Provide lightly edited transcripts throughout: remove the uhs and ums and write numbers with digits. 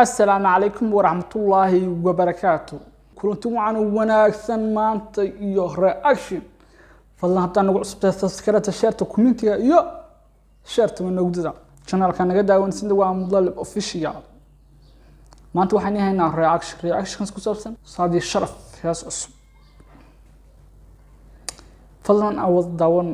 السلام عليكم ورحمة الله وبركاته. كلنتم معنا وناكسن مانتا iyo reaction fadlan haddaan nagu cusubtahay subscribe share comment iyo share nagu dida channelka naga daawanaysid waa Mudallib official maanta waxaan haynaa reactions ku saabsan Saadi Sharaf hees cusub fadlan awad daawan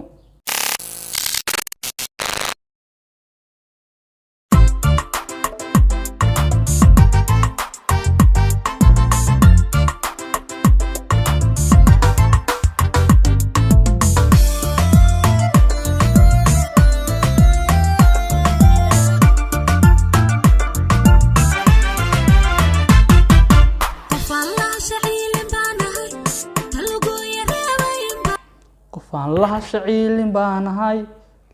الله شعيل بانهاي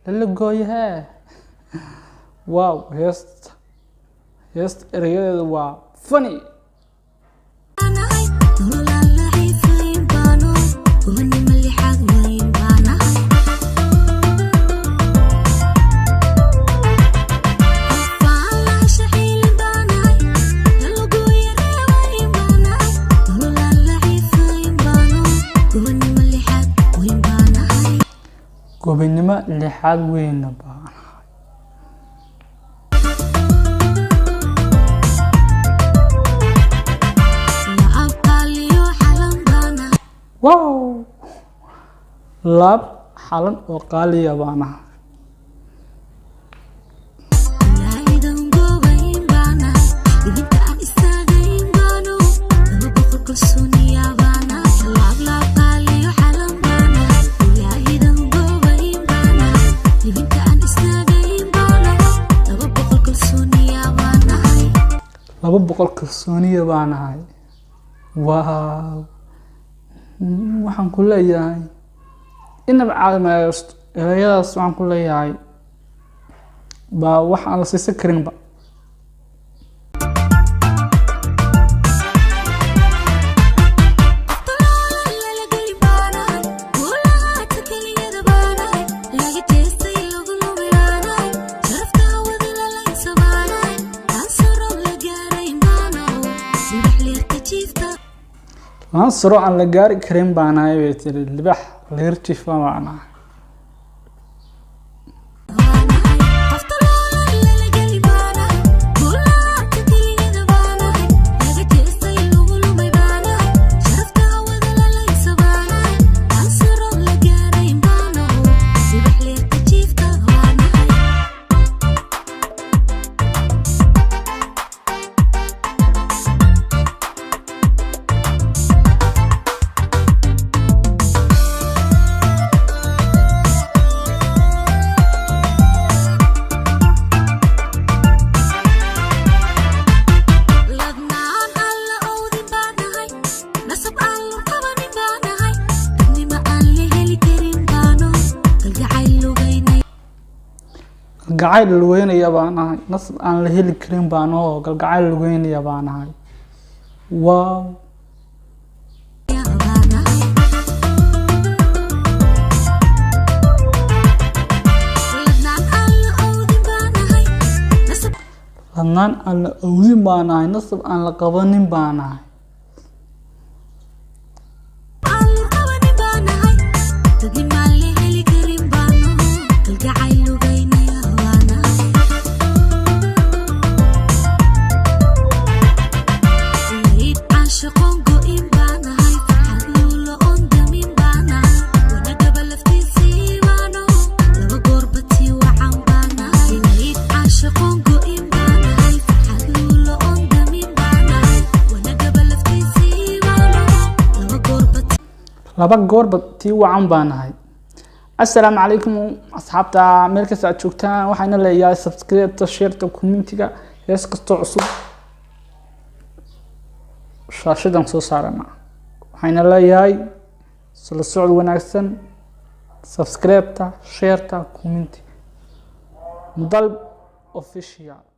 للقويه واو هيست ريال وا فني قبنما لحد وين بان واو لاب حلن وقالي بانا laba boqol kalsooniya baan ahay waaw waxaan ku leeyahay inaba caawimaysto erayadaas waxaan ku leeyahay ba waxaan la siisan karin ba lansaro aan la gaari karin baan ahay way tiri libax leertifa macna gacayl luweynaya baan ahay nasab aan la heli karin baan oo galgacayl luweynaya baan ahay waaw ladnaan aan la awdin baan ahay nasab aan la qabanin baan ahay laba goorba tii wacan baan ahay assalaamu calaykum asxaabta meel kasta aad joogtaan waxaana leeyahay subscribe share comment-ga hees kasta cusub shaashadan soo saarana waxaana leeyahay sala socod wanaagsan subscribe share comment Mudallib official.